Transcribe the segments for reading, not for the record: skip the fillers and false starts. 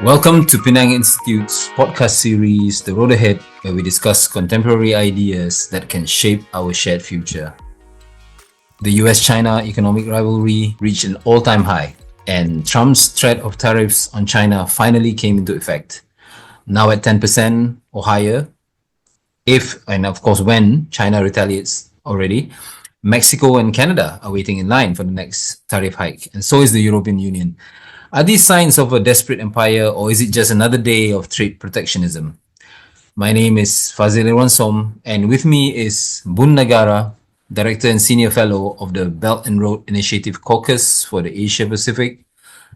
Welcome to Penang Institute's podcast series, The Road Ahead, where we discuss contemporary ideas that can shape our shared future. The US-China economic rivalry reached an all-time high, and Trump's threat of tariffs on China finally came into effect. Now at 10% or higher, if and of course when China retaliates already, Mexico and Canada are waiting in line for the next tariff hike, and so is the European Union. Are these signs of a desperate empire, or is it just another day of trade protectionism? My name is Fazil Irwansom, and with me is Bunn Nagara, Director and Senior Fellow of the Belt and Road Initiative Caucus for the Asia Pacific,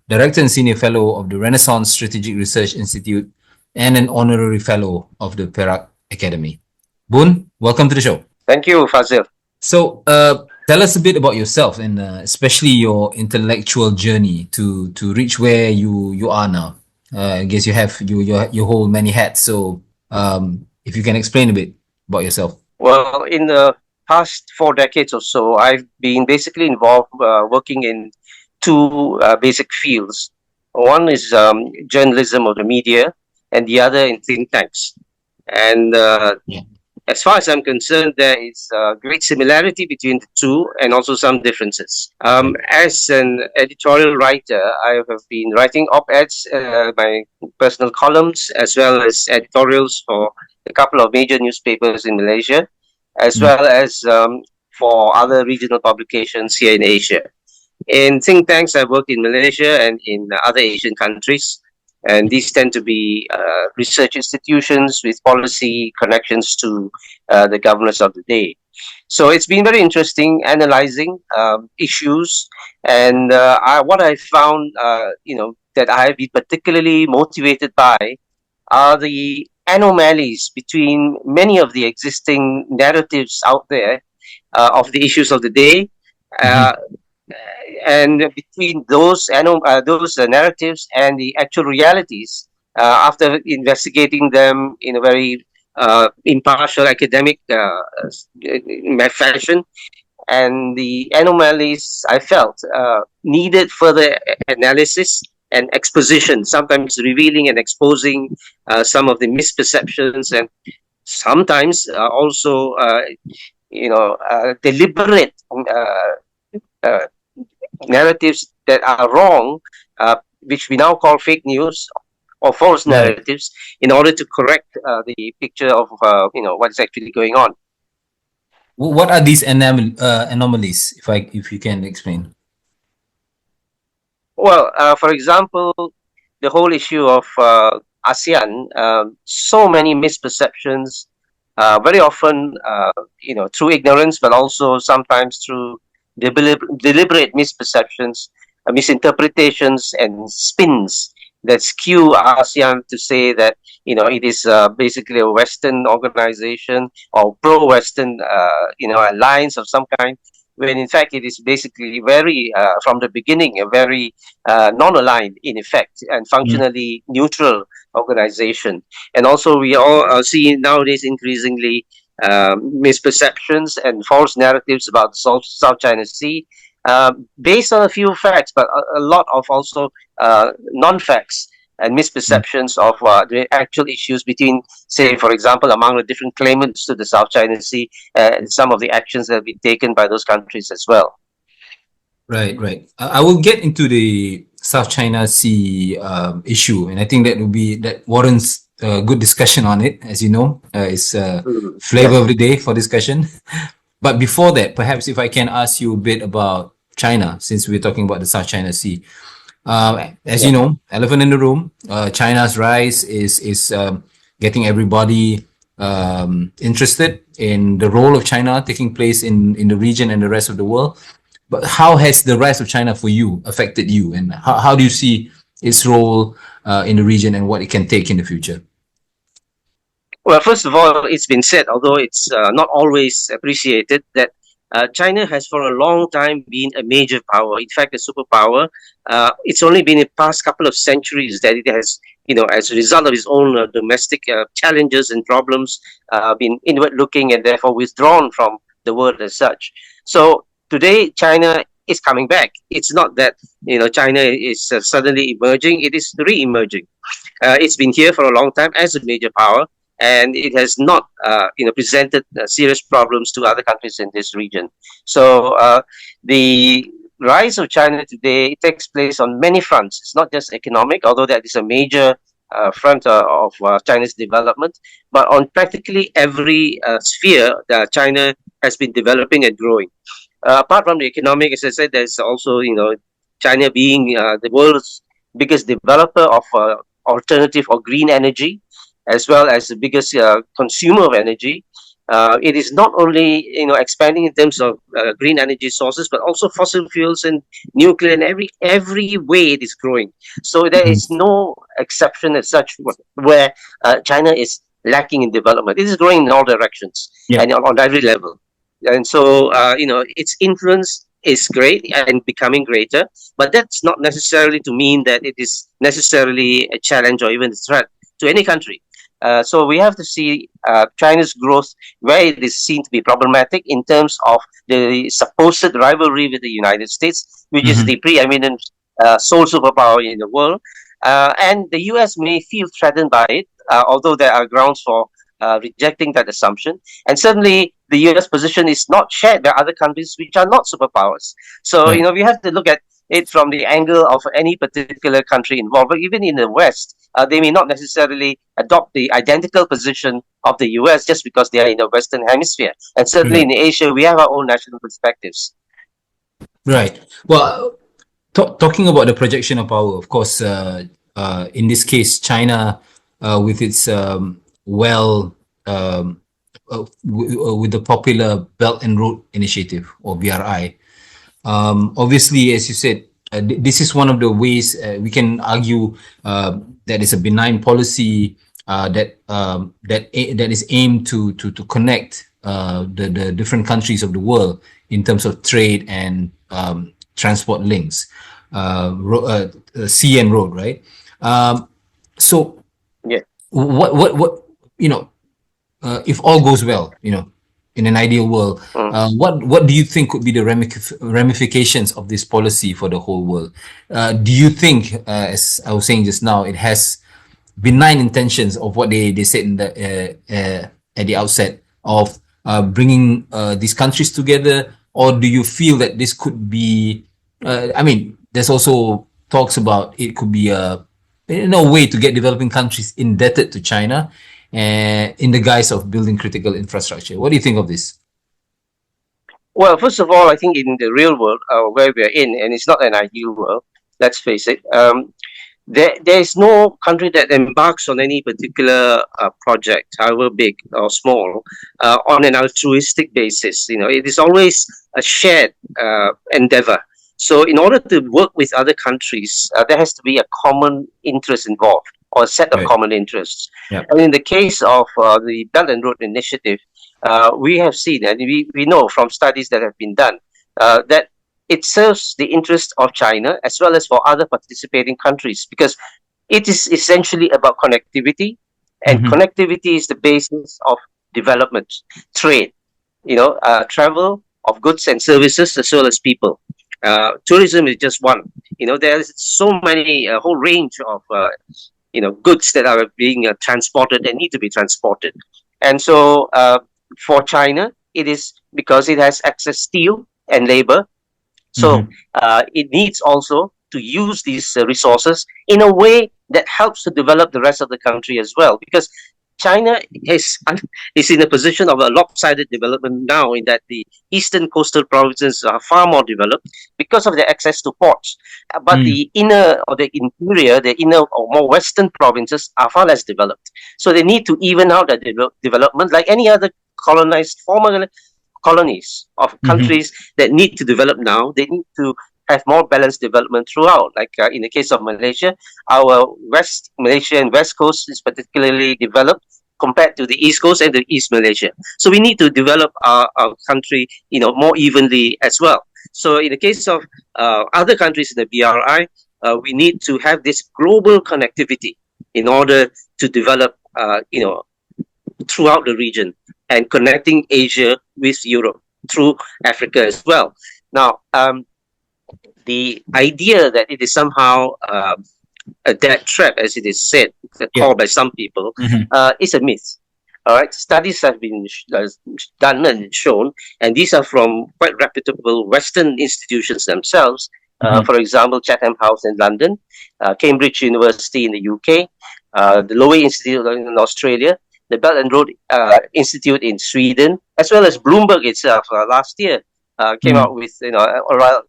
Director and Senior Fellow of the Renaissance Strategic Research Institute, and an Honorary Fellow of the Perak Academy. Bunn, welcome to the show. Thank you, Fazil. So, tell us a bit about yourself and especially your intellectual journey to reach where you are now. I guess you hold many hats. So, if you can explain a bit about yourself. Well, in the past 4 decades or so, I've been basically involved working in two basic fields. One is journalism or the media, and the other in think tanks. And as far as I'm concerned, there is great similarity between the two and also some differences. As an editorial writer, I have been writing op-eds, my personal columns, as well as editorials for a couple of major newspapers in Malaysia, as well as for other regional publications here in Asia. In think tanks, I worked in Malaysia and in other Asian countries. And these tend to be research institutions with policy connections to the governors of the day. So it's been very interesting analyzing issues. And what I found, that I have been particularly motivated by are the anomalies between many of the existing narratives out there of the issues of the day. And between those narratives and the actual realities, after investigating them in a very impartial academic fashion, and the anomalies I felt needed further analysis and exposition, sometimes revealing and exposing some of the misperceptions, and sometimes also deliberate narratives that are wrong, which we now call fake news or false narratives, in order to correct the picture of what is actually going on. What are these anomalies, if you can explain? Well, for example, the whole issue of ASEAN, so many misperceptions, very often through ignorance, but also sometimes through deliberate misperceptions, misinterpretations, and spins that skew ASEAN to say that it is basically a Western organization or pro-Western alliance of some kind, when in fact it is basically very from the beginning a very non-aligned in effect and functionally neutral organization. And also we all see nowadays increasingly misperceptions and false narratives about the South China Sea, based on a few facts, but a lot of also non-facts and misperceptions of the actual issues between, say, for example, among the different claimants to the South China Sea, and some of the actions that have been taken by those countries as well. Right. I will get into the South China Sea issue, and I think that warrants good discussion on it. As you know, it's flavor of the day for discussion. But before that, perhaps if I can ask you a bit about China, since we're talking about the South China Sea. As you know, elephant in the room, China's rise is getting everybody interested in the role of China taking place in the region and the rest of the world. But how has the rise of China for you affected you, and how do you see its role in the region and what it can take in the future? Well, first of all, it's been said, although it's not always appreciated, that China has for a long time been a major power, in fact, a superpower. It's only been in the past couple of centuries that it has, as a result of its own domestic challenges and problems, been inward looking and therefore withdrawn from the world as such. So today, China is coming back. It's not that China is suddenly emerging; it is re-emerging. It's been here for a long time as a major power, and it has not presented serious problems to other countries in this region. So the rise of China today takes place on many fronts. It's not just economic, although that is a major front of China's development, but on practically every sphere that China has been developing and growing. Apart from the economic, as I said, there's also China being the world's biggest developer of alternative or green energy, as well as the biggest consumer of energy. It is not only expanding in terms of green energy sources, but also fossil fuels and nuclear, and every way it is growing. So there is no exception as such where China is lacking in development. It is growing in all directions and on every level. And so its influence is great and becoming greater, but that's not necessarily to mean that it is necessarily a challenge or even a threat to any country. So we have to see China's growth where it is seen to be problematic in terms of the supposed rivalry with the United States, which is the preeminent sole superpower in the world. And the US may feel threatened by it, although there are grounds for rejecting that assumption. And certainly the US position is not shared by other countries which are not superpowers. So, we have to look at it from the angle of any particular country involved. But even in the West, they may not necessarily adopt the identical position of the US just because they are in the Western Hemisphere. And certainly in Asia, we have our own national perspectives. Right. Well, talking about the projection of power, of course, in this case, China, with its with the popular Belt and Road Initiative, or BRI, obviously, as you said, this is one of the ways we can argue that is a benign policy that is aimed to connect the different countries of the world in terms of trade and transport links, sea and road, right? So, yeah, what if all goes well, in an ideal world, what do you think could be the ramifications of this policy for the whole world? Do you think, as I was saying just now, it has benign intentions of what they said in at the outset of bringing these countries together, or do you feel that this could be? There's also talks about it could be a way to get developing countries indebted to China, in the guise of building critical infrastructure. What do you think of this? Well, first of all, I think in the real world where we are in, and it's not an ideal world, let's face it, there is no country that embarks on any particular project, however big or small, on an altruistic basis. It is always a shared endeavor. So in order to work with other countries, there has to be a common interest involved, or a set of common interests. And in the case of the Belt and Road Initiative, we have seen, and we know from studies that have been done, that it serves the interest of China as well as for other participating countries, because it is essentially about connectivity, and connectivity is the basis of development, trade, travel of goods and services as well as people. Tourism is just one. There's so many, a whole range of goods that are being transported and need to be transported. And so for China, it is because it has access to steel and labor. So it needs also to use these resources in a way that helps to develop the rest of the country as well. Because China is in a position of a lopsided development now, in that the eastern coastal provinces are far more developed because of their access to ports. But the inner or the interior, the inner or more western provinces are far less developed. So they need to even out that development, like any other colonized former colonies of countries that need to develop now. They need to have more balanced development throughout. Like in the case of Malaysia, our West Malaysia and West Coast is particularly developed compared to the East Coast and the East Malaysia. So we need to develop our country, more evenly as well. So in the case of other countries in the BRI, we need to have this global connectivity in order to develop, throughout the region, and connecting Asia with Europe through Africa as well. Now, the idea that it is somehow a death trap, as it is said, Yeah. called by some people, is a myth. All right, studies have been done and shown, and these are from quite reputable Western institutions themselves. For example, Chatham House in London, Cambridge University in the UK, the Lowy Institute in Australia, the Belt and Road Institute in Sweden, as well as Bloomberg itself last year came out with around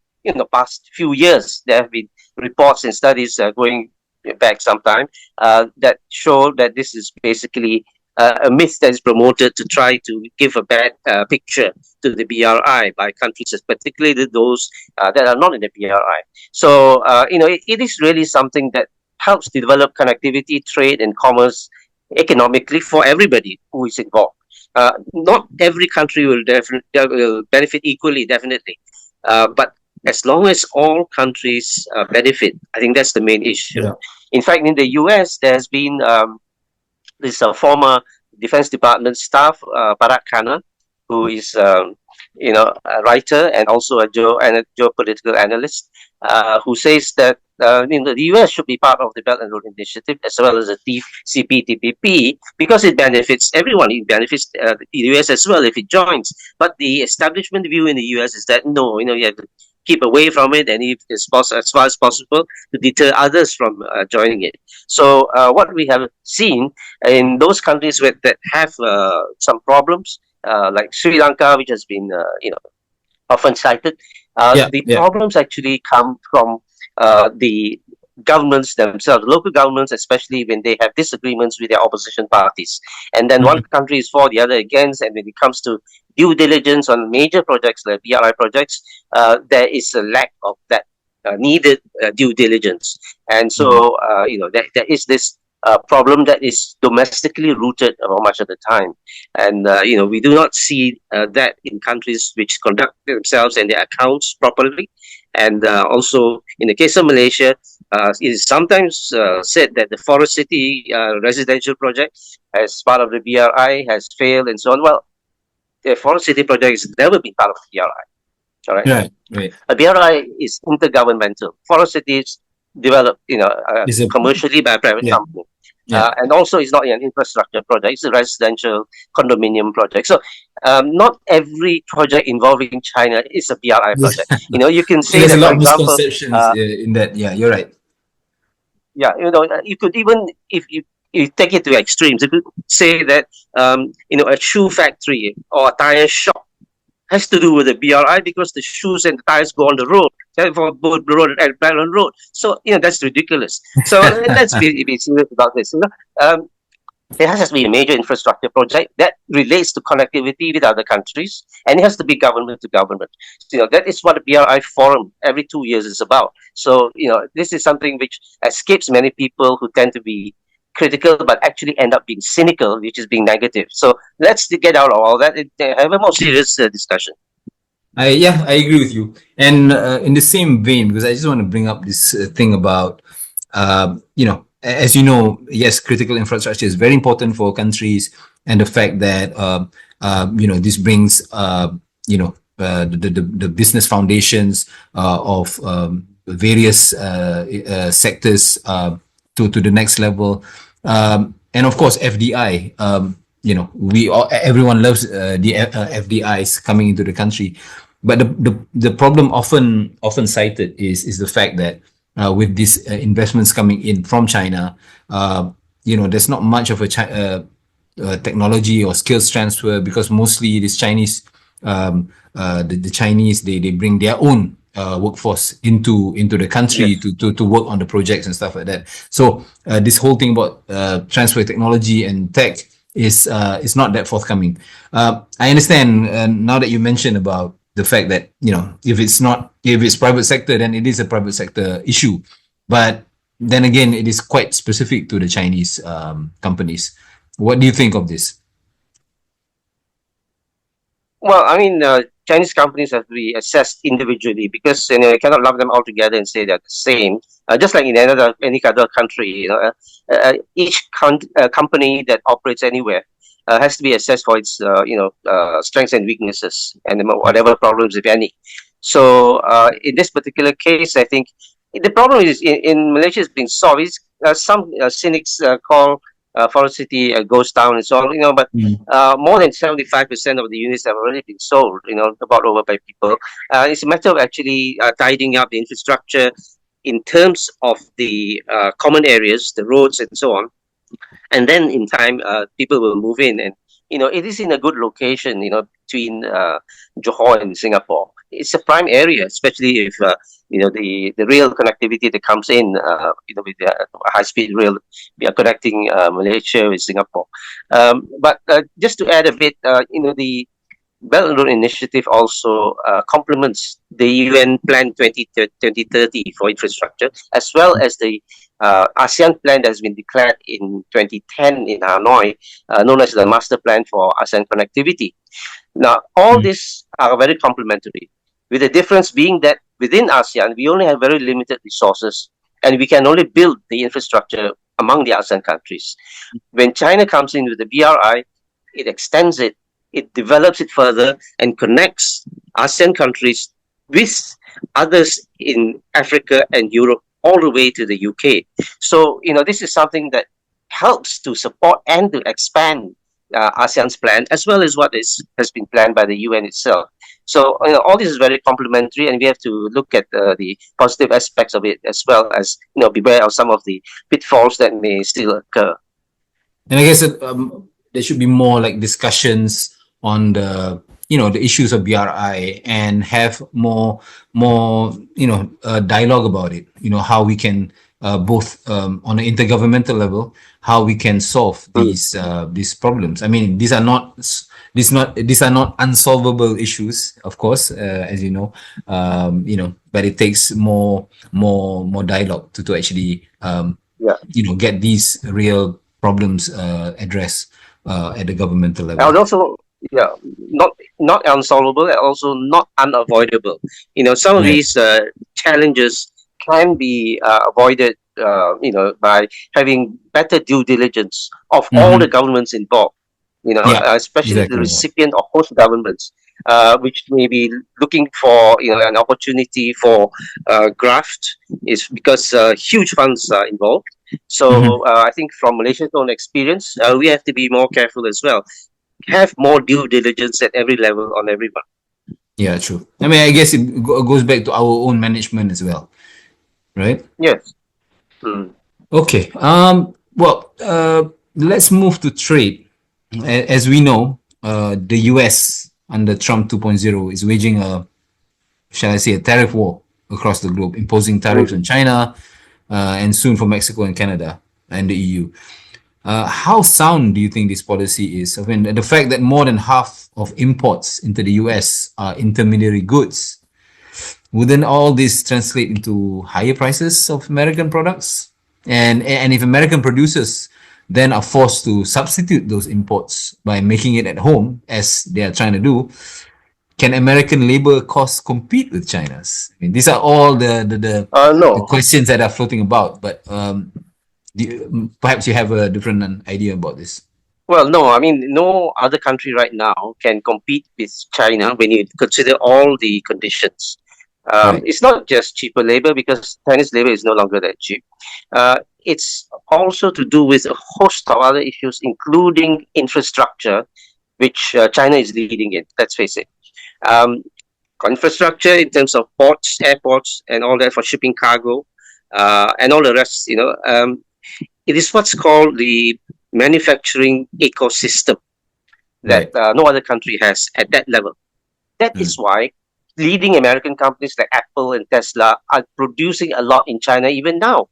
past few years there have been reports and studies going back some time that show that this is basically a myth that is promoted to try to give a bad picture to the BRI by countries, particularly those that are not in the BRI. So, it is really something that helps develop connectivity, trade, and commerce economically for everybody who is involved. Not every country will benefit equally, definitely. But as long as all countries benefit, I think that's the main issue. Yeah. In fact, in the US, there's been this former Defense Department staff, Perak Academy, who is a writer and also a geopolitical analyst, who says that the US should be part of the Belt and Road Initiative as well as the CPTPP because it benefits everyone. It benefits the US as well if it joins. But the establishment view in the US is that no, you have to keep away from it, and if it's as far as possible to deter others from joining it. So what we have seen in those countries that have some problems, like Sri Lanka, which has been often cited, the problems actually come from the governments themselves, local governments, especially when they have disagreements with their opposition parties. And then one country is for, the other against, and when it comes to due diligence on major projects like BRI projects, there is a lack of that needed due diligence. And so, there is this problem that is domestically rooted much of the time. And, we do not see that in countries which conduct themselves and their accounts properly. And also, in the case of Malaysia, it is sometimes said that the Forest City residential project, as part of the BRI, has failed and so on. Well, the Forest City project has never been part of the BRI. All right. Right. A BRI is intergovernmental. Forest City is developed, commercially by a private company. And also, it's not an infrastructure project; it's a residential condominium project. So, not every project involving China is a BRI project. You can say there's that, a lot for of example, misconceptions in that. Yeah, you're right. Yeah, you could even, if you take it to extremes, you could say that a shoe factory or a tire shop has to do with the BRI because the shoes and the tires go on the road, for both road and parallel road. So that's ridiculous. So let's be serious about this. It has to be a major infrastructure project that relates to connectivity with other countries, and it has to be government to government. So, that is what the BRI forum every 2 years is about. So this is something which escapes many people who tend to be critical but actually end up being cynical, which is being negative. So let's get out of all that and have a more serious discussion. I agree with you. And in the same vein, because I just want to bring up this thing about, as you know, yes, critical infrastructure is very important for countries, and the fact that this brings the business foundations of various sectors to the next level, and of course FDI. Everyone loves the FDIs coming into the country, but the problem often cited is the fact that with these investments coming in from China, there's not much of a technology or skills transfer, because mostly this Chinese, the Chinese, they bring their own workforce into the country to work on the projects and stuff like that. So this whole thing about transfer technology and tech is not that forthcoming. I understand now that you mentioned about the fact that if it's private sector, then it is a private sector issue. But then again, it is quite specific to the Chinese companies. What do you think of this? Well, I mean, Chinese companies have to be assessed individually because you cannot lump them all together and say they're the same. Just like in any other country, each company that operates anywhere has to be assessed for its strengths and weaknesses and whatever problems, if any. So in this particular case, I think the problem is in Malaysia has been solved. Some cynics call Forest City a ghost town and so on, but Mm. more than 75% of the units have already been sold, bought over by people. It's a matter of actually tidying up the infrastructure in terms of the common areas, the roads and so on, and then in time people will move in, and it is in a good location, between Johor and Singapore. It's a prime area, especially if the rail connectivity that comes in, with the high speed rail, we are connecting Malaysia with Singapore. But just to add a bit, the Belt and Road Initiative also complements the UN Plan 2030 for infrastructure, as well as the ASEAN Plan that has been declared in 2010 in Hanoi, known as the Master Plan for ASEAN Connectivity. Now, all Mm. these are very complementary, with the difference being that within ASEAN, we only have very limited resources, and we can only build the infrastructure among the ASEAN countries. When China comes in with the BRI, it extends it, it develops it further, and connects ASEAN countries with others in Africa and Europe all the way to the UK. So, this is something that helps to support and to expand ASEAN's plan, as well as what has been planned by the UN itself. So, all this is very complementary, and we have to look at the positive aspects of it, as well as, beware of some of the pitfalls that may still occur. And I guess there should be more like discussions on the issues of BRI, and have more dialogue about it. How we can both on an intergovernmental level, how we can solve Mm. these problems. I mean, these are not unsolvable issues, of course, as you know. But it takes more dialogue to actually Yeah. get these real problems addressed at the governmental level. And also, yeah, not unsolvable, and also not unavoidable. Some of Right. these challenges can be avoided, by having better due diligence of all the Mm-hmm. governments involved. Yeah, Especially the exactly. recipient or host governments, which may be looking for an opportunity for graft, is because huge funds are involved. Mm-hmm. So I think from Malaysia's own experience, we have to be more careful as well, have more due diligence at every level on everyone. Yeah, true. I mean, I guess it goes back to our own management as well, right? Yes. Mm. Okay. Well, let's move to trade. As we know, the US under Trump 2.0 is waging shall I say, a tariff war across the globe, imposing tariffs on Mm. China, and soon for Mexico and Canada and the EU. How sound do you think this policy is? I mean, the fact that more than half of imports into the US are intermediary goods, wouldn't all this translate into higher prices of American products? And if American producers then are forced to substitute those imports by making it at home, as they are trying to do, can American labor costs compete with China's? I mean, these are all the No. questions that are floating about. But perhaps you have a different idea about this. Well, no. I mean, no other country right now can compete with China when you consider all the conditions. Right. It's not just cheaper labor, because Chinese labor is no longer that cheap. It's also to do with a host of other issues, including infrastructure, which China is leading in. Let's face it. Um, Infrastructure in terms of ports, airports, and all that for shipping cargo, and all the rest. It is what's called the manufacturing ecosystem that Right. no other country has at that level. That is Mm. why leading American companies like Apple and Tesla are producing a lot in China even now.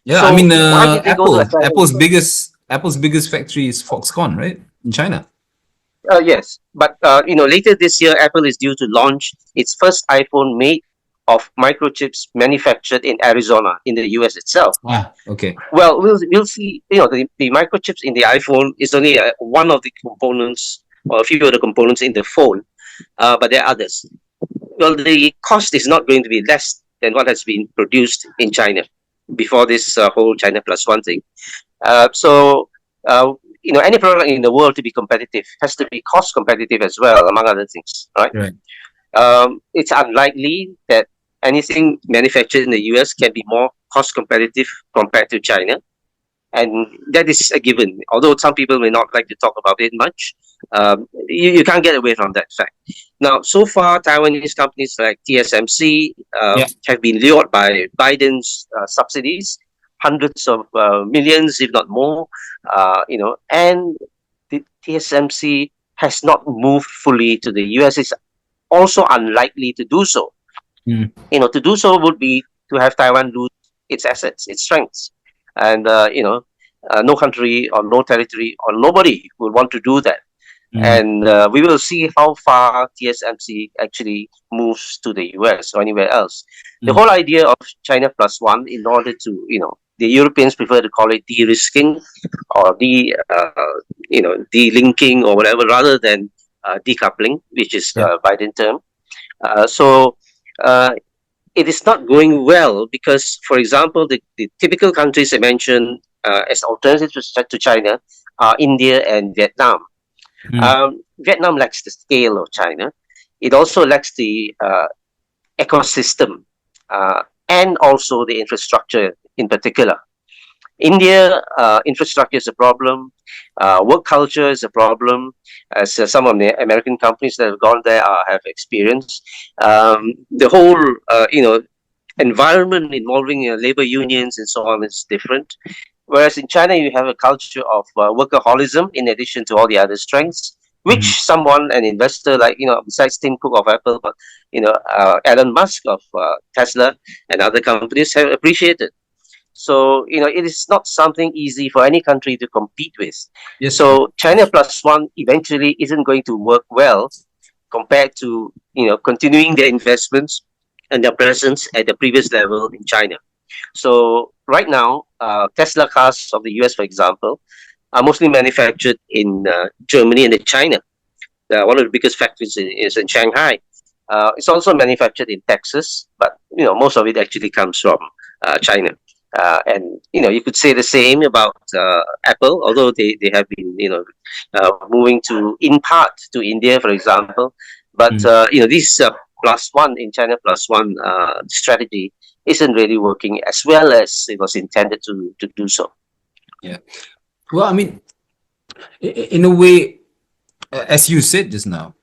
Yeah, I So mean, why did they go to China? Apple's biggest factory is Foxconn, right, in China. Yes, but later this year, Apple is due to launch its first iPhone made of microchips manufactured in Arizona in the US itself. Ah, okay. Well, we'll see. The microchips in the iPhone is only one of the components, or a few of the components in the phone, but there are others. Well, the cost is not going to be less than what has been produced in China before this whole China plus one thing. So, any product in the world to be competitive has to be cost competitive as well, among other things, right? Right. It's unlikely that anything manufactured in the US can be more cost competitive compared to China. And that is a given. Although some people may not like to talk about it much, you can't get away from that fact. Now, so far, Taiwanese companies like TSMC Yeah. have been lured by Biden's subsidies, hundreds of millions, if not more. And the TSMC has not moved fully to the US. It's also unlikely to do so. Mm. To do so would be to have Taiwan lose its assets, its strengths, and no country or no territory or nobody will want to do that. Mm. And we will see how far TSMC actually moves to the US or anywhere else. The Mm. whole idea of China plus one, in order to, the Europeans prefer to call it de-risking or de-linking or whatever, rather than decoupling, which is Yeah. Biden term. So it is not going well because, for example, the typical countries I mentioned as alternatives to China are India and Vietnam. Mm. Vietnam lacks the scale of China. It also lacks the ecosystem and also the infrastructure in particular. India infrastructure is a problem. Work culture is a problem, as some of the American companies that have gone there have experienced. The whole, environment involving labor unions and so on is different. Whereas in China, you have a culture of workaholism in addition to all the other strengths, which Mm. someone, an investor like, besides Tim Cook of Apple, but, Elon Musk of Tesla and other companies have appreciated. So, it is not something easy for any country to compete with. Yes. So China plus one eventually isn't going to work well compared to, continuing their investments and their presence at the previous level in China. So right now, Tesla cars of the US, for example, are mostly manufactured in Germany and in China. One of the biggest factories is in Shanghai. It's also manufactured in Texas, but most of it actually comes from China. And you could say the same about Apple, although they have been moving to in part to India, for example. But Mm. this plus one in China plus one strategy isn't really working as well as it was intended to do so. Yeah. Well, I mean, in a way, as you said just now,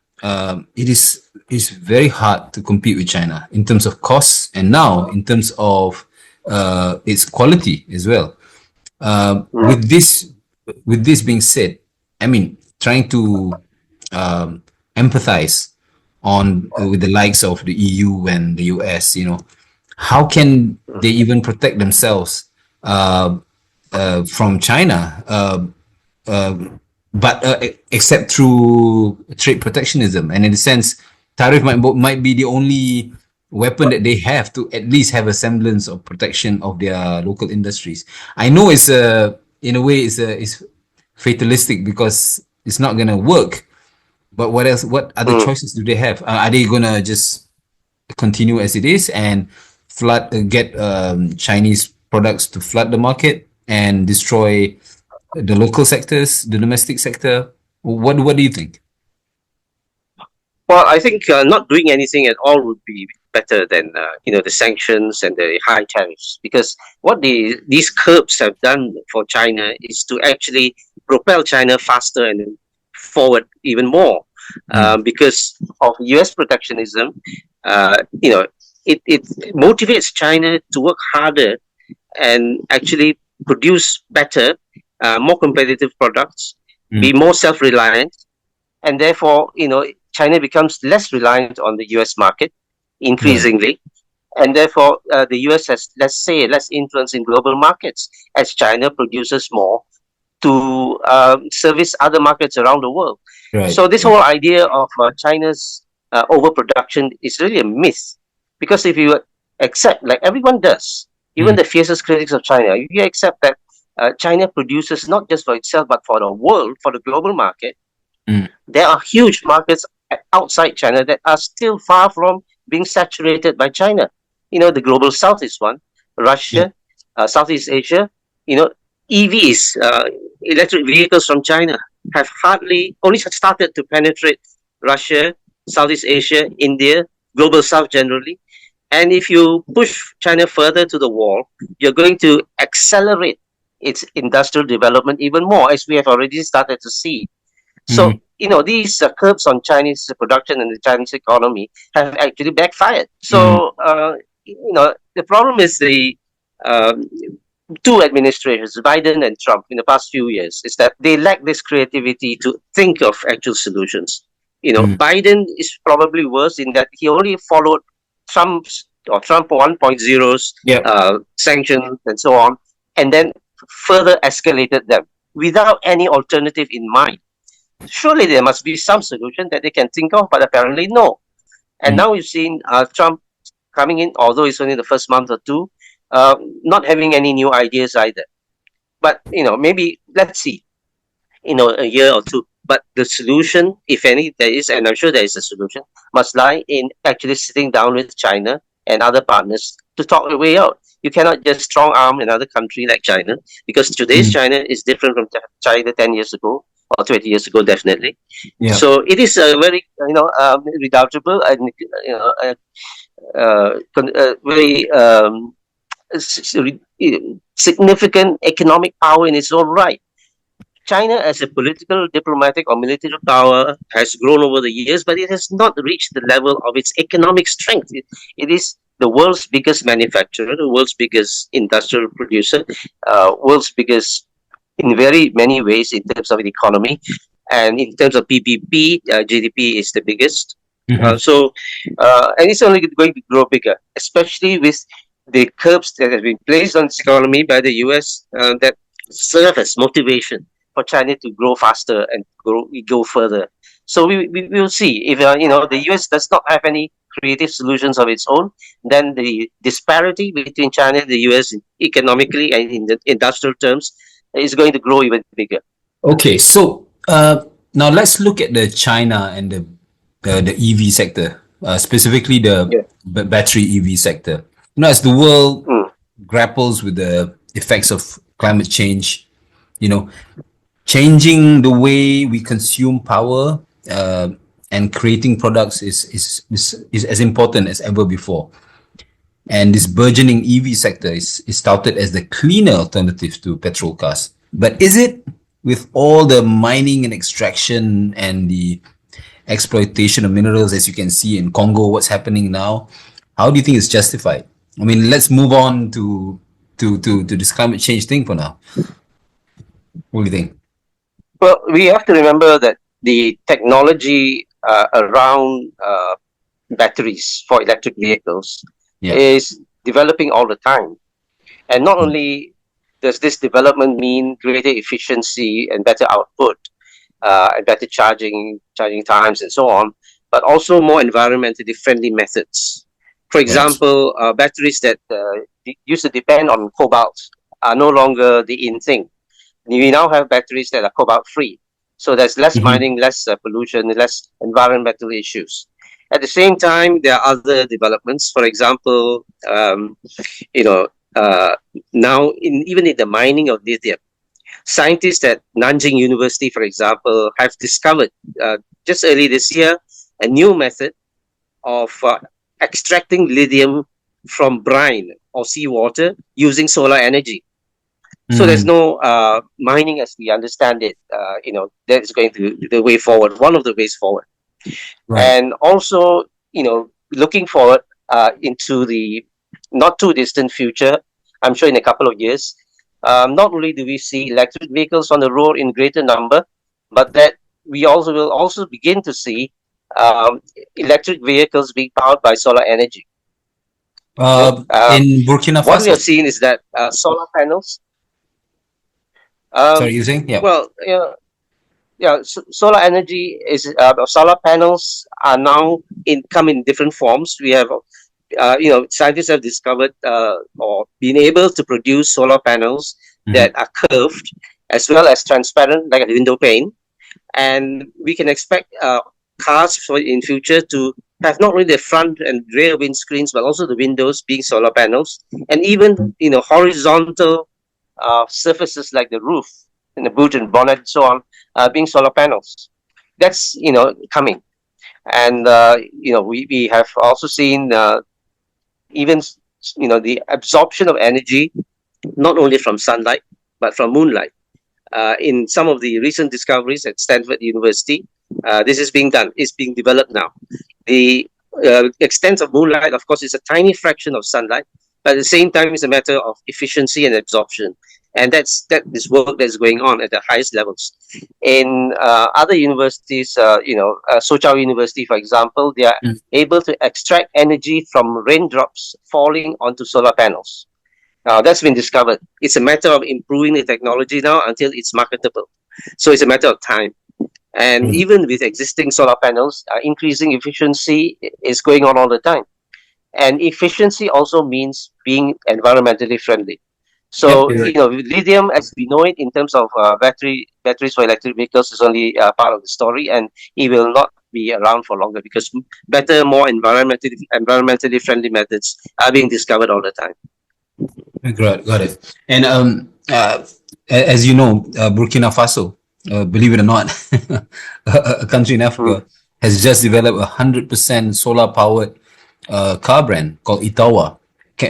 it is very hard to compete with China in terms of costs and now in terms of its quality as well. Mm. With this being said, I mean, trying to empathize on with the likes of the EU and the US, how can they even protect themselves from China? But except through trade protectionism, and in a sense, tariff might be the only weapon that they have to at least have a semblance of protection of their local industries. I know it's in a way it's fatalistic because it's not gonna work. But what else? What other Mm. choices do they have? Are they gonna just continue as it is and get Chinese products to flood the market and destroy the local sectors, the domestic sector? What do you think? Well, I think not doing anything at all would be better than the sanctions and the high tariffs, because what these curbs have done for China is to actually propel China faster and forward even more, Mm. because of U.S. protectionism. It motivates China to work harder and actually produce better, more competitive products, be Mm. more self-reliant, and therefore, China becomes less reliant on the US market Right. increasingly. And therefore, the US has, let's say, less influence in global markets as China produces more to service other markets around the world. Right. So, this whole idea of China's overproduction is really a myth. Because if you accept, like everyone does, even Mm. the fiercest critics of China, if you accept that China produces not just for itself, but for the world, for the global market, Mm. there are huge markets outside China that are still far from being saturated by China. The global south is one, Yeah. Russia, Southeast Asia. EVs, electric vehicles from China, have hardly only started to penetrate Russia, Southeast Asia, India, global South generally. And if you push China further to the wall, you're going to accelerate its industrial development even more, as we have already started to see. So, these curbs on Chinese production and the Chinese economy have actually backfired. So, the problem is the um, two administrations, Biden and Trump, in the past few years, is that they lack this creativity to think of actual solutions. Biden is probably worse in that he only followed Trump 1.0's Yeah. sanctions and so on, and then further escalated them without any alternative in mind. Surely there must be some solution that they can think of, but apparently no. And now we've seen Trump coming in, although it's only the first month or two, not having any new ideas either. But maybe let's see, a year or two. But the solution, if any, there is, and I'm sure there is a solution, must lie in actually sitting down with China and other partners to talk the way out. You cannot just strong arm another country like China, because today's China is different from China 10 years ago or 20 years ago, definitely. Yeah. So it is a very, redoubtable and, very significant economic power in its own right. China, as a political, diplomatic, or military power, has grown over the years, but it has not reached the level of its economic strength. It is the world's biggest manufacturer, the world's biggest industrial producer, world's biggest in very many ways in terms of the economy. And in terms of PPP, GDP is the biggest. And it's only going to grow bigger, especially with the curbs that have been placed on its economy by the US that serve as motivation for China to grow faster and go further. So we will see if the US does not have any creative solutions of its own, then the disparity between China and the US economically and in the industrial terms is going to grow even bigger. Okay, so now let's look at the China and the EV sector, specifically the battery EV sector. As the world grapples with the effects of climate change, changing the way we consume power and creating products is as important as ever before. And this burgeoning EV sector is touted as the cleaner alternative to petrol cars. But is it, with all the mining and extraction and the exploitation of minerals, as you can see in Congo, what's happening now? How do you think it's justified? I mean, let's move on to this climate change thing for now. What do you think? Well, we have to remember that the technology around batteries for electric vehicles is developing all the time. And not only does this development mean greater efficiency and better output, and better charging times and so on, but also more environmentally friendly methods. For example, batteries that used to depend on cobalt are no longer the in thing. We now have batteries that are cobalt free. So there's less mining, less pollution, less environmental issues. At the same time, there are other developments. For example, now even in the mining of lithium, scientists at Nanjing University, for example, have discovered just early this year a new method of extracting lithium from brine or seawater using solar energy. So there's no mining as we understand it. That is going to be the way forward, one of the ways forward. Right. And also, looking forward into the not too distant future, I'm sure in a couple of years, not only do we see electric vehicles on the road in greater number, but that we also will also begin to see electric vehicles being powered by solar energy. In Burkina Faso, what we have seen is that solar panels. Sorry, you saying? Yeah. Well, solar energy is solar panels are now come in different forms. We have, scientists have discovered or been able to produce solar panels that are curved as well as transparent, like a window pane, and we can expect cars in future to have not only the front and rear windscreens but also the windows being solar panels, and even horizontal surfaces like the roof and the boot and bonnet and so on being solar panels. That's coming. And we have also seen even the absorption of energy not only from sunlight but from moonlight. In some of the recent discoveries at Stanford University, this is being done. It's being developed now. The extent of moonlight, of course, is a tiny fraction of sunlight, but at the same time, it's a matter of efficiency and absorption. And that is work that's going on at the highest levels. In other universities, Sochao University, for example, they are able to extract energy from raindrops falling onto solar panels. That's been discovered. It's a matter of improving the technology now until it's marketable. So it's a matter of time. And even with existing solar panels, increasing efficiency is going on all the time. And efficiency also means being environmentally friendly. So, lithium, as we know it, in terms of batteries for electric vehicles, is only part of the story, and it will not be around for longer because better, more environmentally friendly methods are being discovered all the time. Got it. And as you know, Burkina Faso, believe it or not, a country in Africa, has just developed 100% solar powered car brand called Itawa,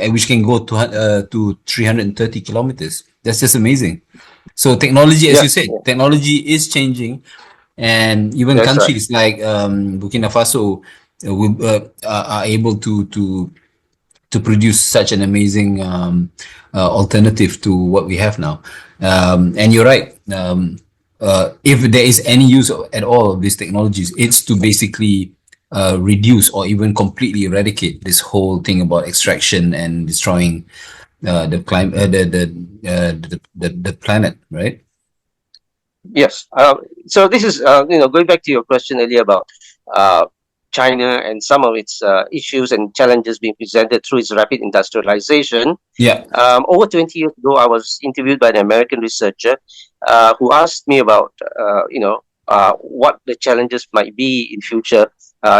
which can go to 330 kilometers. That's just amazing. So technology, as you said, technology is changing, and even countries like Burkina Faso are able to produce such an amazing alternative to what we have now. And you're right. If there is any use at all of these technologies, it's to basically reduce or even completely eradicate this whole thing about extraction and destroying the climate, the planet, right? Yes. So this is going back to your question earlier about China and some of its issues and challenges being presented through its rapid industrialization. Yeah. Over 20 years ago, I was interviewed by an American researcher who asked me about, what the challenges might be in future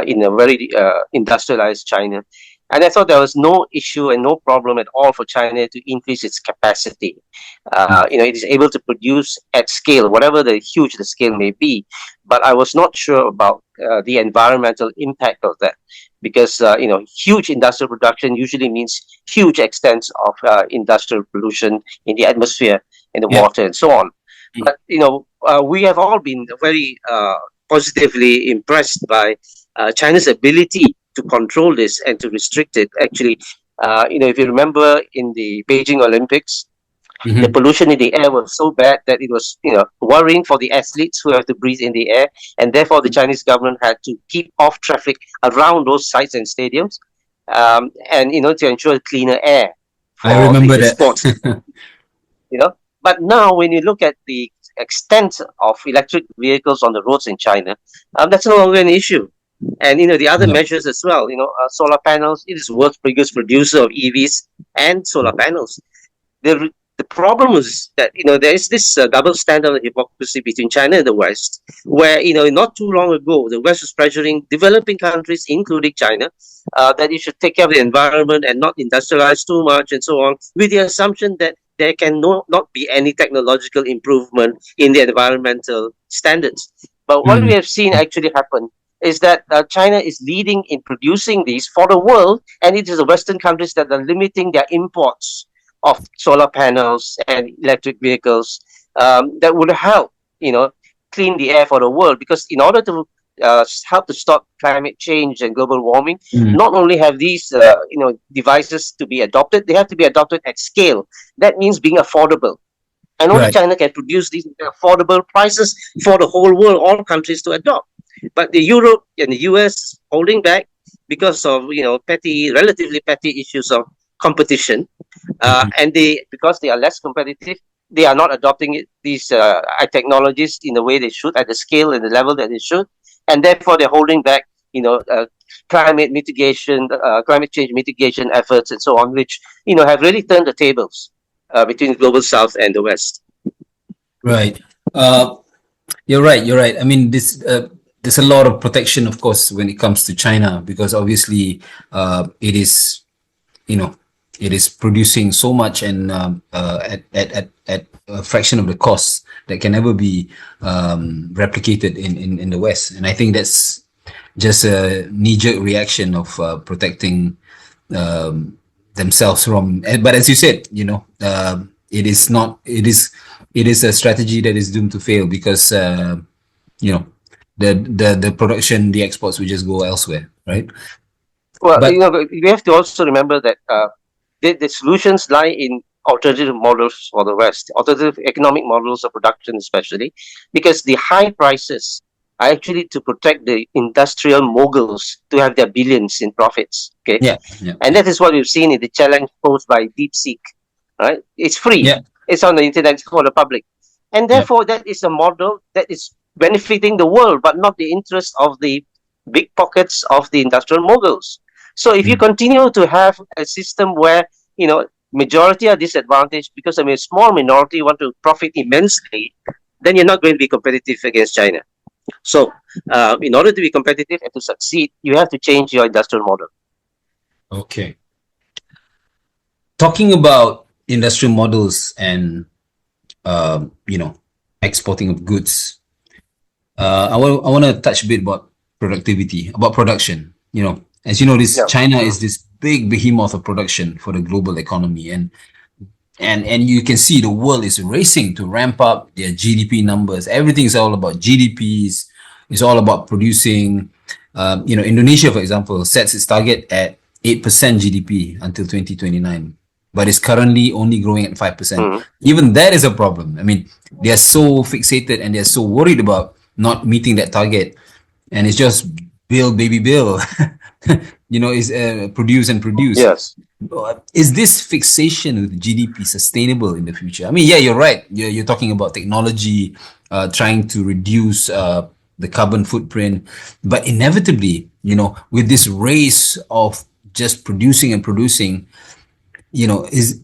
in a very industrialized China. And I thought there was no issue and no problem at all for China to increase its capacity. It is able to produce at scale, whatever the huge the scale may be. But I was not sure about the environmental impact of that, because huge industrial production usually means huge extents of industrial pollution in the atmosphere, in the water, and so on. But we have all been very positively impressed by China's ability to control this and to restrict it. Actually, if you remember in the Beijing Olympics, the pollution in the air was so bad that it was, worrying for the athletes who have to breathe in the air, and therefore the Chinese government had to keep off traffic around those sites and stadiums, and to ensure cleaner air for I remember the that. sports. But now when you look at the extent of electric vehicles on the roads in China, that's no longer an issue. And the other measures as well, solar panels. It is the world's biggest producer of EVs and solar panels. The problem is that there is this double standard of hypocrisy between China and the West, where not too long ago the West was pressuring developing countries, including China, that you should take care of the environment and not industrialize too much and so on, with the assumption that there can not be any technological improvement in the environmental standards. But what we have seen actually happen is that China is leading in producing these for the world, and it is the Western countries that are limiting their imports of solar panels and electric vehicles that would help, clean the air for the world. Because in order to help to stop climate change and global warming, not only have these, devices to be adopted, they have to be adopted at scale. That means being affordable. And only China can produce these affordable prices for the whole world, all countries to adopt. But the Europe and the US holding back because of relatively petty issues of competition, and because they are less competitive, they are not adopting these technologies in the way they should, at the scale and the level that they should, and therefore they're holding back climate change mitigation efforts and so on, which have really turned the tables between the global South and the West. Right. You're right. I mean, there's a lot of protection, of course, when it comes to China, because obviously it is producing so much and at a fraction of the cost that can never be replicated in the West. And I think that's just a knee-jerk reaction of protecting themselves from. But as you said, it is not. It is a strategy that is doomed to fail because you know the production, the exports will just go elsewhere, right? Well, But we have to also remember that the solutions lie in alternative models for the West, alternative economic models of production, especially because the high prices are actually to protect the industrial moguls to have their billions in profits. Okay, yeah, yeah, and yeah, that is what we've seen in the challenge posed by DeepSeek. Right, it's free, yeah, it's on the internet, it's for the public, and yeah. therefore that is a model that is benefiting the world, but not the interest of the big pockets of the industrial moguls. So if you Mm. continue to have a system where majority are disadvantaged because a small minority want to profit immensely, then you're not going to be competitive against China. So in order to be competitive and to succeed, you have to change your industrial model. Okay. Talking about industrial models and exporting of goods, I want to touch a bit about productivity, about production. As you know, this Yeah. China is this big behemoth of production for the global economy, and you can see the world is racing to ramp up their GDP numbers. Everything is all about GDPs. It's all about producing. Indonesia, for example, sets its target at 8% GDP until 2029, but it's currently only growing at 5%. Mhm. Even that is a problem. I mean, they are so fixated and they're so worried about not meeting that target, and it's just build, baby, build. Is produce and produce. Yes. Is this fixation with GDP sustainable in the future? I mean, yeah, you're right. You're talking about technology, trying to reduce the carbon footprint, but inevitably, with this race of just producing and producing, you know, is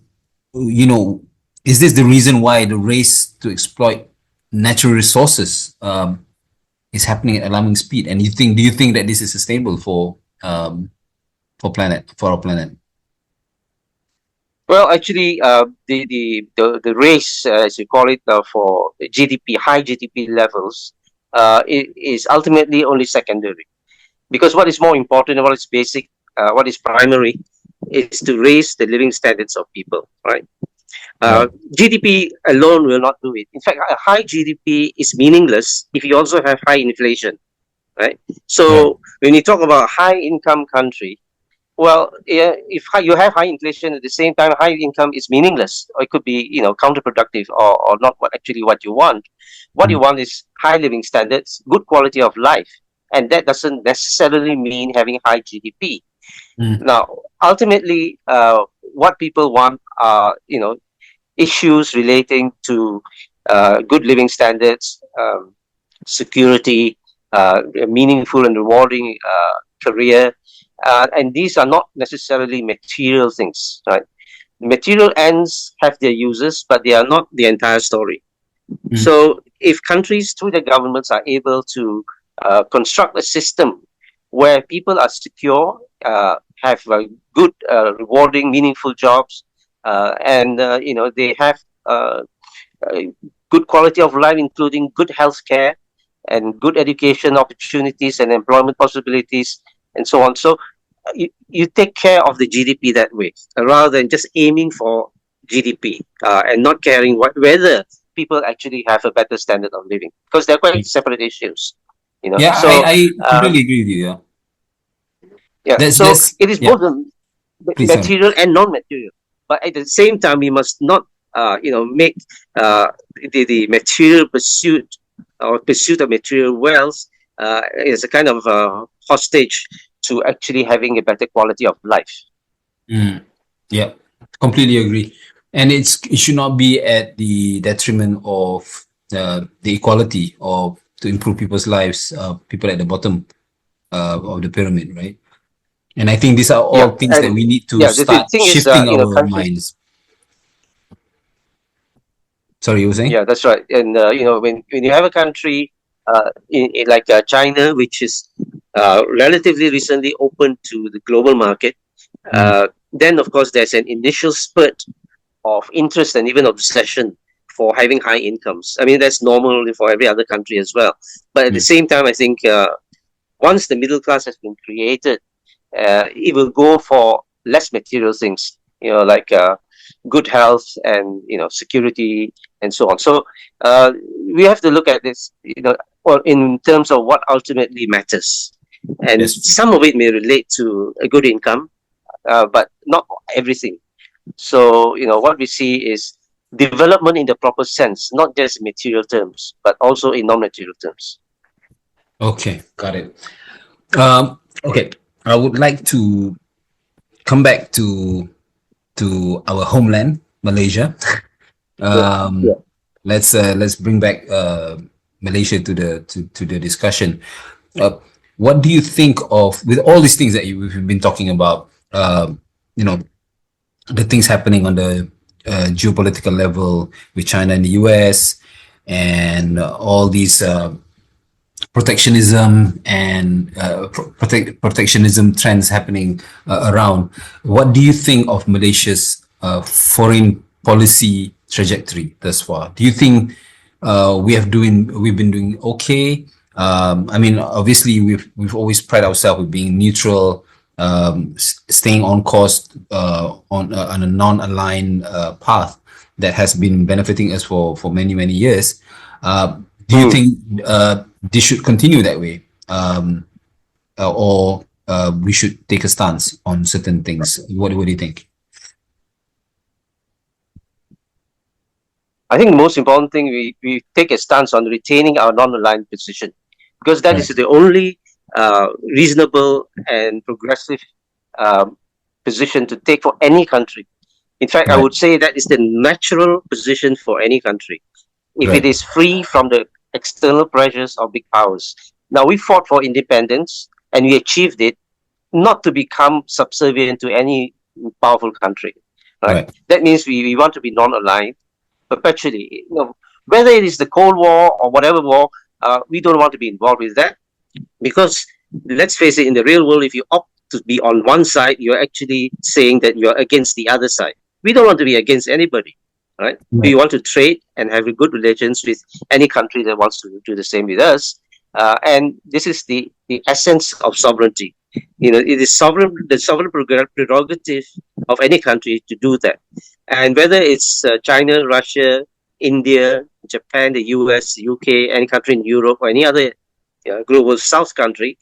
you know, is this the reason why the race to exploit natural resources is happening at alarming speed? And do you think that this is sustainable for our planet? Well, actually, the race, as you call it, for GDP, high GDP levels, is ultimately only secondary. Because what is more important and what is basic, what is primary, is to raise the living standards of people, right? Right. GDP alone will not do it. In fact, a high GDP is meaningless if you also have high inflation, right? Right. So when you talk about high income country, well, yeah, if you have high inflation at the same time, high income is meaningless, or it could be, counterproductive, or not what you want. What you Mm, want is high living standards, good quality of life, and that doesn't necessarily mean having high GDP. mm, Now, ultimately, what people want are, issues relating to good living standards, security, a meaningful and rewarding career, and these are not necessarily material things, right? Material ends have their uses, but they are not the entire story. mm, So, if countries through their governments are able to construct a system where people are secure, have good, rewarding, meaningful jobs, and they have uh, good quality of life, including good health care and good education opportunities and employment possibilities, and so on. So you take care of the GDP that way, rather than just aiming for GDP and not caring whether people actually have a better standard of living, because they're quite mm. separate issues. Yeah, So I uh, completely agree with you. Yeah. yeah, so That's it is yeah. both the Please tell me. material and non-material, but at the same time we must not make uh, the material pursuit or pursuit of material wealth is a kind of hostage to actually having a better quality of life. Mm, yeah, completely agree. And it should not be at the detriment of the equality or to improve people's lives, people at the bottom of the pyramid, right? And I think these are Yeah, all things that and we need to yeah, the start thing is, shifting our countries. minds. Sorry, you were saying? Yeah, that's right. And when you have a country in like China, which is relatively recently opened to the global market, Mm, then of course there's an initial spurt of interest and even obsession for having high incomes. I mean, that's normal for every other country as well. But at the mm, same time, I think once the middle class has been created, it will go for less material things, like good health and security and so on. So we have to look at this, or in terms of what ultimately matters, and Yes. some of it may relate to a good income, but not everything. So what we see is development in the proper sense, not just in material terms, but also in non-material terms. Okay, got it. Okay, I would like to come back to our homeland, Malaysia. Yeah. Let's bring back Malaysia to the discussion. Uh, what do you think of, with all these things that we've been talking about? You know, the things happening on the geopolitical level with China and the US, and all these protectionism and protectionism trends happening around. What do you think of Malaysia's foreign policy trajectory thus far? Do you think we've been doing okay? I mean, obviously, we've always pride ourselves with being neutral, staying on course on a non-aligned path that has been benefiting us for many years. Do you think this should continue that way, or we should take a stance on certain things? What do you think? I think the most important thing, we take a stance on retaining our non-aligned position, because that is Right. the only reasonable and progressive position to take for any country. In fact, I Right. would say that is the natural position for any country, if it Right. is free from the external pressures of big powers. Now, we fought for independence and we achieved it, not to become subservient to any powerful country. Right? Right. That means we want to be non-aligned perpetually. Whether it is the Cold War or whatever war, we don't want to be involved with that, because let's face it, in the real world, if you opt to be on one side, you're actually saying that you're against the other side. We don't want to be against anybody, right? We Right. want to trade and have good relations with any country that wants to do the same with us. And this is the essence of sovereignty. It is the sovereign prerogative of any country to do that. And whether it's China, Russia, India, Japan, the US, UK, any country in Europe, or any other global South country,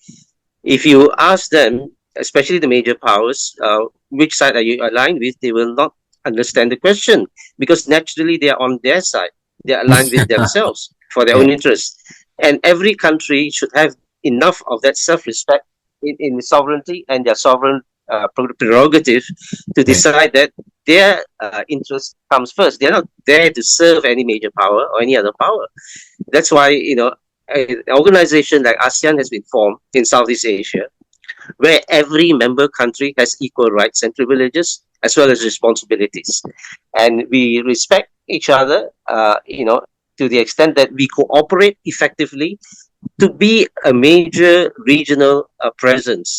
if you ask them, especially the major powers, which side are you aligned with, they will not understand the question, because naturally they are on their side. They are aligned with themselves for their own Yeah. interests. And every country should have enough of that self-respect in sovereignty and their sovereign prerogative to Right. decide that their interest comes first. They're not there to serve any major power or any other power. That's why, an organization like ASEAN has been formed in Southeast Asia, where every member country has equal rights and privileges as well as responsibilities. And we respect each other, to the extent that we cooperate effectively to be a major regional presence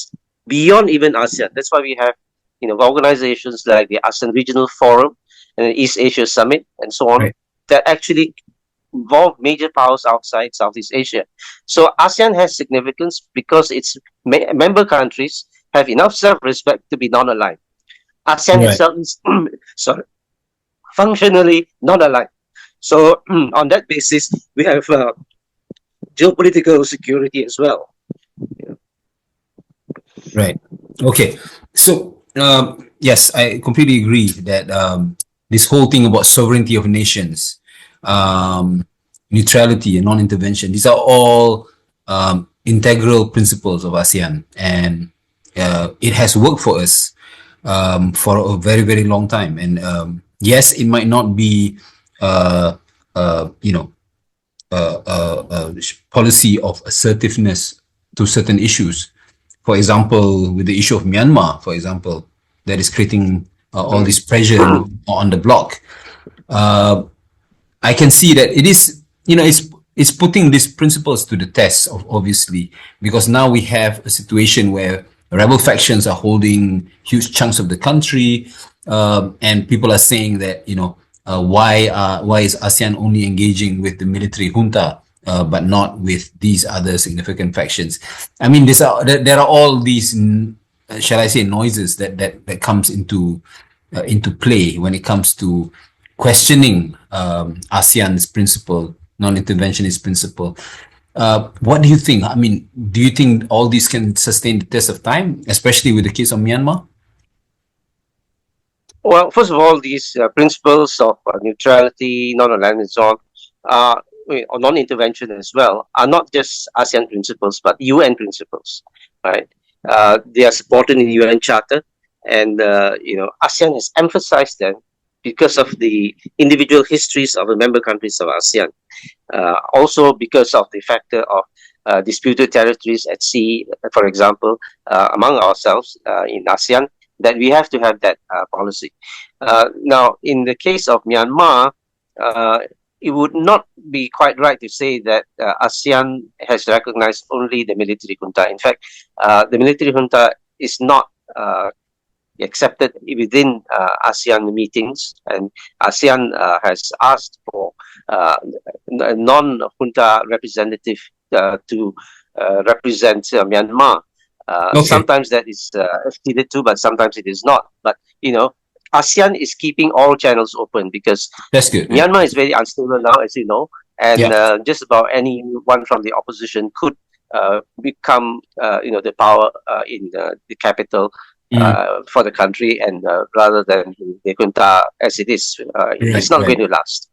beyond even ASEAN. That's why we have, organizations like the ASEAN Regional Forum and the East Asia Summit and so on, Right. that actually involve major powers outside Southeast Asia. So ASEAN has significance because its member countries have enough self-respect to be non-aligned. ASEAN Right. itself is sorry, functionally non-aligned. So on that basis, we have geopolitical security as well. Right. Okay. So, yes, I completely agree that this whole thing about sovereignty of nations, neutrality and non-intervention, these are all integral principles of ASEAN, and it has worked for us for a very long time. And yes, it might not be, you know, policy of assertiveness to certain issues. For example, with the issue of Myanmar, for example, that is creating all this pressure on the bloc. I can see that it is, it's putting these principles to the test, of obviously, because now we have a situation where rebel factions are holding huge chunks of the country, and people are saying that, why is ASEAN only engaging with the military junta but not with these other significant factions. I mean, there are all these, shall I say, noises that comes into play when it comes to questioning ASEAN's principle, non-interventionist principle. What do you think? I mean, do you think all these can sustain the test of time, especially with the case of Myanmar? Well, first of all, these principles of neutrality, non-alignment, and so on, or non-intervention as well, are not just ASEAN principles, but UN principles, right? They are supported in the UN Charter, and ASEAN has emphasized them because of the individual histories of the member countries of ASEAN. Also because of the factor of disputed territories at sea, for example, among ourselves in ASEAN, that we have to have that policy. Now, in the case of Myanmar, it would not be quite right to say that ASEAN has recognized only the military junta. In fact, the military junta is not accepted within ASEAN meetings, and ASEAN has asked for a non-junta representative to represent Myanmar. Okay, Sometimes that is acceded to, but sometimes it is not. But ASEAN is keeping all channels open because that's good. Yeah, Myanmar is very unstable now, as you know, and yeah. just about anyone from the opposition could become, the power in the capital for the country, and rather than the junta as it is, it's not Right. going to last.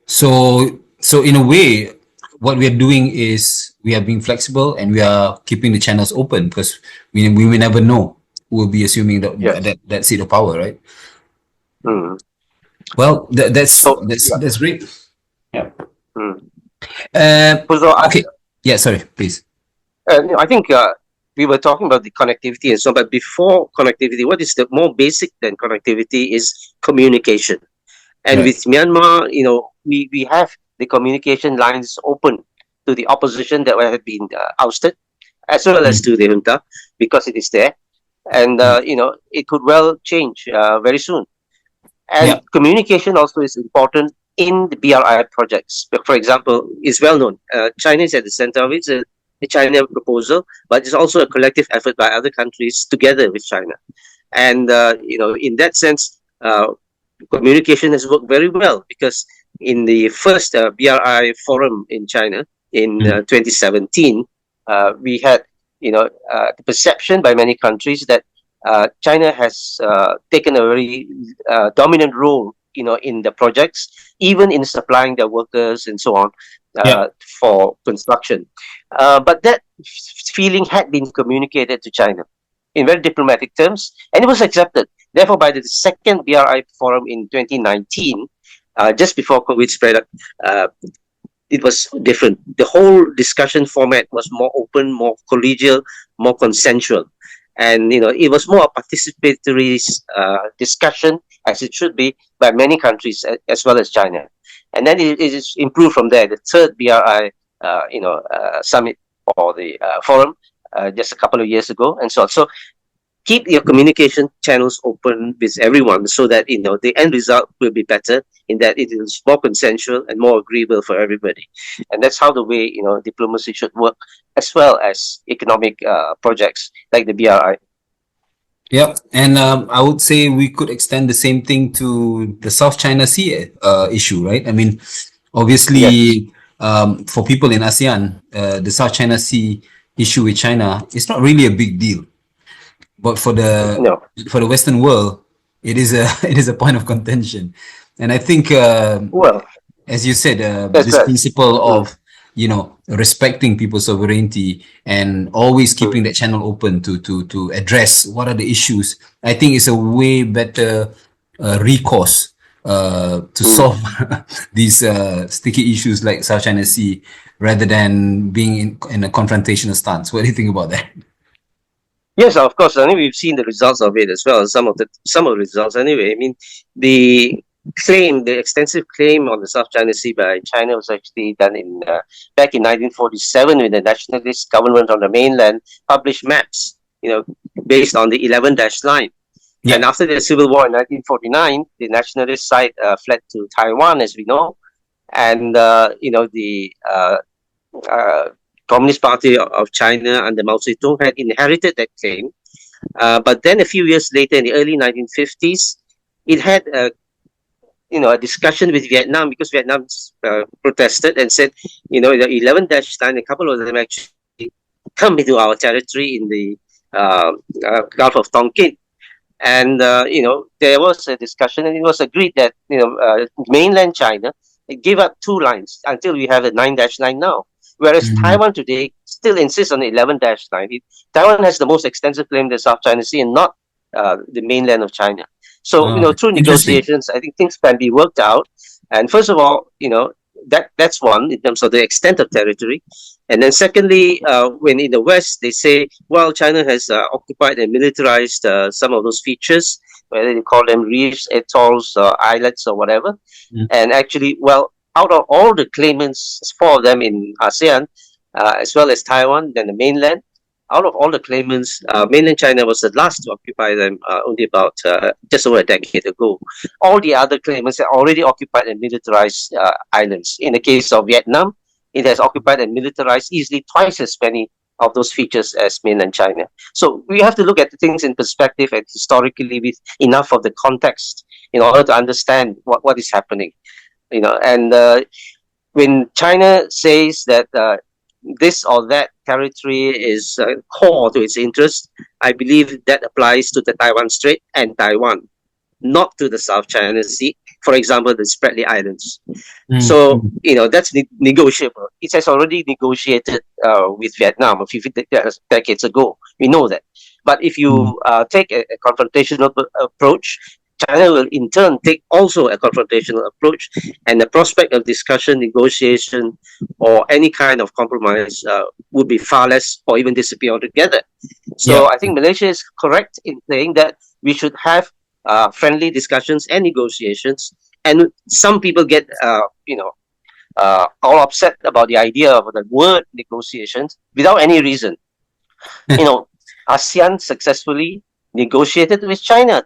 So in a way, what we are doing is we are being flexible and we are keeping the channels open because we will never know who will be assuming Yes. that seat of power, right? Mm. Well, that's So, that's yeah. that's great. Yeah. Mm. Uh, So okay. Yeah. Sorry, please. I think we were talking about the connectivity and so on, but before connectivity, what is the more basic than connectivity is communication. And Right. with Myanmar, we have the communication lines open to the opposition that have been ousted, as well as to the junta, because it is there. And, it could well change very soon. And Yeah. communication also is important in the BRI projects. For example, it's well known. China is at the center of it. It's a China proposal, but it's also a collective effort by other countries together with China. And, in that sense, communication has worked very well because in the first BRI forum in China in 2017, we had, the perception by many countries that China has taken a very dominant role, in the projects, even in supplying their workers and so on Yeah. for construction. But that feeling had been communicated to China in very diplomatic terms, and it was accepted. Therefore, by the second BRI forum in 2019, just before COVID spread, it was different. The whole discussion format was more open, more collegial, more consensual. And, it was more a participatory discussion, as it should be, by many countries as well as China. And then it is improved from there. The third BRI, summit or the forum just a couple of years ago, and so on. So keep your communication channels open with everyone so that the end result will be better in that it is more consensual and more agreeable for everybody. And that's how the way diplomacy should work, as well as economic projects like the BRI. Yeah, and I would say we could extend the same thing to the South China Sea issue, right? I mean, obviously, Yes. for people in ASEAN, the South China Sea issue with China is not really a big deal, but for No. the Western world, it is a it is a point of contention, and I think, Well, as you said, that's this right. principle Mm. of respecting people's sovereignty and always Mm. keeping that channel open to address what are the issues, I think is a way better recourse to Mm. solve these sticky issues like South China Sea, rather than being in a confrontational stance. What do you think about that? Yes, of course. I mean, we've seen the results of it as well. Some of the results, anyway. I mean, the extensive claim on the South China Sea by China was actually done in back in 1947 when the nationalist government on the mainland published maps, based on the 11-line. And Yeah. after the Civil War in 1949, the nationalist side fled to Taiwan, as we know, and the uh, Communist Party of China under Mao Zedong had inherited that claim. But then a few years later, in the early 1950s, it had a discussion with Vietnam, because Vietnam protested and said, the 11-9, a couple of them actually come into our territory in the Gulf of Tonkin. And there was a discussion, and it was agreed that mainland China gave up 2 lines until we have the 9-9 now. Whereas Taiwan today still insists on the 11-9. Taiwan has the most extensive claim to the South China Sea, and not the mainland of China. So through Interesting. negotiations, I think things can be worked out. And first of all, that's one in terms of the extent of territory. And then secondly, when in the West they say, well, China has occupied and militarized some of those features, whether they call them reefs, atolls, islets, or whatever. And actually, well, out of all the claimants, 4 of them in ASEAN, as well as Taiwan, then the mainland, out of all the claimants, mainland China was the last to occupy them, only about just over a decade ago. All the other claimants had already occupied and militarized islands. In the case of Vietnam, it has occupied and militarized easily twice as many of those features as mainland China. So we have to look at the things in perspective and historically with enough of the context in order to understand what is happening. And when China says that this or that territory is core to its interest, I believe that applies to the Taiwan Strait and Taiwan, not to the South China Sea, for example, the Spratly Islands. So, that's negotiable. It has already negotiated with Vietnam a few decades ago. We know that. But if you take a confrontational approach, China will in turn take also a confrontational approach, and the prospect of discussion, negotiation, or any kind of compromise would be far less, or even disappear altogether. So I think Malaysia is correct in saying that we should have friendly discussions and negotiations. And some people get, all upset about the idea of the word negotiations without any reason. ASEAN successfully negotiated with China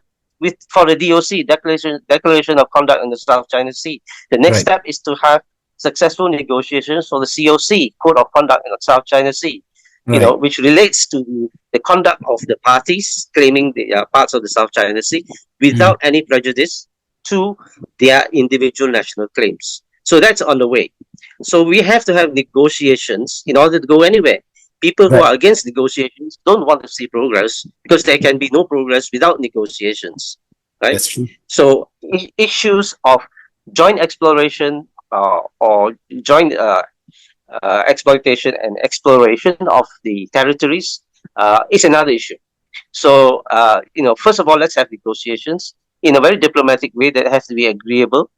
for the DOC, Declaration of Conduct in the South China Sea. The next step is to have successful negotiations for the COC, Code of Conduct in the South China Sea, which relates to the conduct of the parties claiming the parts of the South China Sea without any prejudice to their individual national claims. So that's on the way. So we have to have negotiations in order to go anywhere. People who are against negotiations don't want to see progress, because there can be no progress without negotiations, right? That's true. So issues of joint exploration or joint exploitation and exploration of the territories is another issue. So, first of all, let's have negotiations in a very diplomatic way that has to be agreeable,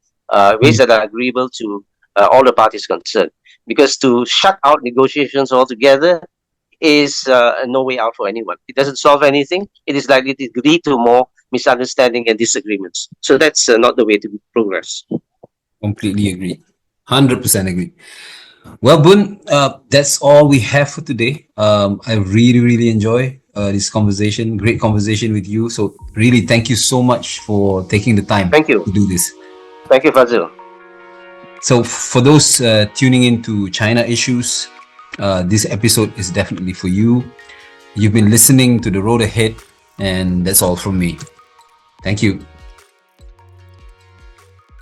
ways that are agreeable to all the parties concerned. Because to shut out negotiations altogether is no way out for anyone. It doesn't solve anything. It is likely to lead to more misunderstanding and disagreements. So that's not the way to progress. Completely agree. 100% agree. Well, Bunn, that's all we have for today. I really, really enjoy this conversation. Great conversation with you. So really, thank you so much for taking the time Thank you to do this. Thank you, Fazil. So for those tuning into China issues, this episode is definitely for you. You've been listening to The Road Ahead, and that's all from me. Thank you.